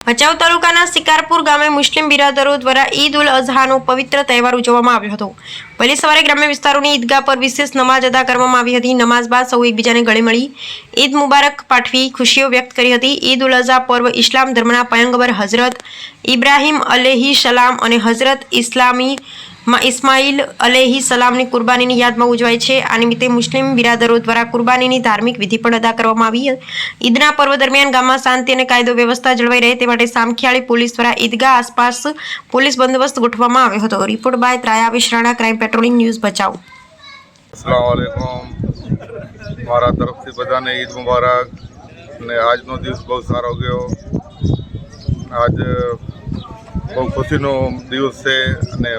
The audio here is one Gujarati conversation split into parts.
ભચાઉ તાલુકાના સિકારપુર ગામે મુસ્લિમ બિરાદરો દ્વારા ઈદ ઉલ અઝહાનો પવિત્ર તહેવાર ઉજવવામાં આવ્યો હતો। વહેલી સવારે ગ્રામ્ય વિસ્તારોની ઈદગાહ પર વિશેષ નમાઝ અદા કરવામાં આવી હતી। નમાઝ બાદ સૌ એકબીજાને ગળે મળી ઈદ મુબારક પાઠવી ખુશીઓ વ્યક્ત કરી હતી। ઈદ ઉલ અઝહા પર્વ ઇસ્લામ ધર્મના પયગંબર હઝરત ઇબ્રાહિમ અલૈહિ સલામ અને હઝરત ઇસ્માઇલ અલૈહિ સલામની કુરબાનીની યાદમાં ઉજવાય છે। આ નિમિત્તે મુસ્લિમ બિરાદરો દ્વારા કુરબાનીની ધાર્મિક વિધિ પણ અદા કરવામાં આવી। ઈદના પર્વ દરમિયાન ગામમાં શાંતિ અને કાયદો વ્યવસ્થા જળવાઈ રહે તે માટે સામખિયાળી પોલીસ દ્વારા ઈદગાહ આસપાસ પોલીસ બંદોબસ્ત ગોઠવવામાં આવ્યો હતો। રિપોર્ટ બાય ત્રાયા વિશરાણા, ક્રાઇમ પેટ્રોલિંગ ન્યૂઝ ભચાઉ। अस्सलाम वालेकुम। મારા તરફથી બધાને ઈદ મુબારક। ને આજનો દિવસ બહુ સારો ગયો। આજ બહુ ખુશીનો દિવસ છે અને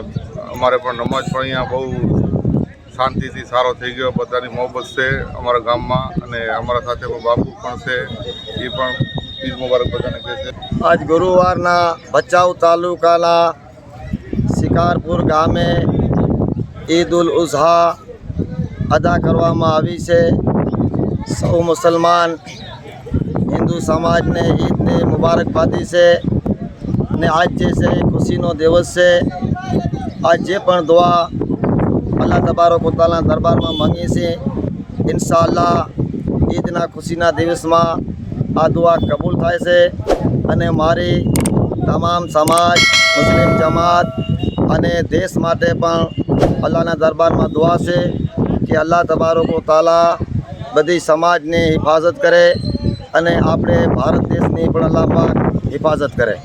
અમારે પણ નમાઝ પણ અહીંયા બહુ શાંતિથી સારો થઈ ગયો। બધાની મોહબ્બત છે અમારા ગામમાં અને અમારા સાથે પણ બાપુ પણ છે, એ પણ ઈદ મુબારક બધાને કહે છે। આજ ગુરુવારના ભચાઉ તાલુકાના શિકારપુર ગામે ઈદ ઉલ અઝહા અદા કરવામાં આવી છે। સૌ મુસલમાન હિન્દુ સમાજને ઈદની મુબારકબાદી છે ને આજ જે છે એ ખુશીનો દિવસ છે। આજ જે પણ દુઆ અલ્લાહ તબારક વ તઆલાના દરબારમાં માંગીએ છીએ, ઇન્શાઅલ્લાહ ઈદના ખુશીના દિવસમાં આ દુઆ કબૂલ થાય છે। અને મારી તમામ સમાજ, મુસ્લિમ જમાત અને દેશ માટે પણ અલ્લાહના દરબારમાં દુઆ છે કે અલ્લાહ તબારક વ તઆલા બધી સમાજની હિફાજત કરે અને આપણે ભારત દેશની પણ અલ્લાહ પાક હિફાજત કરે।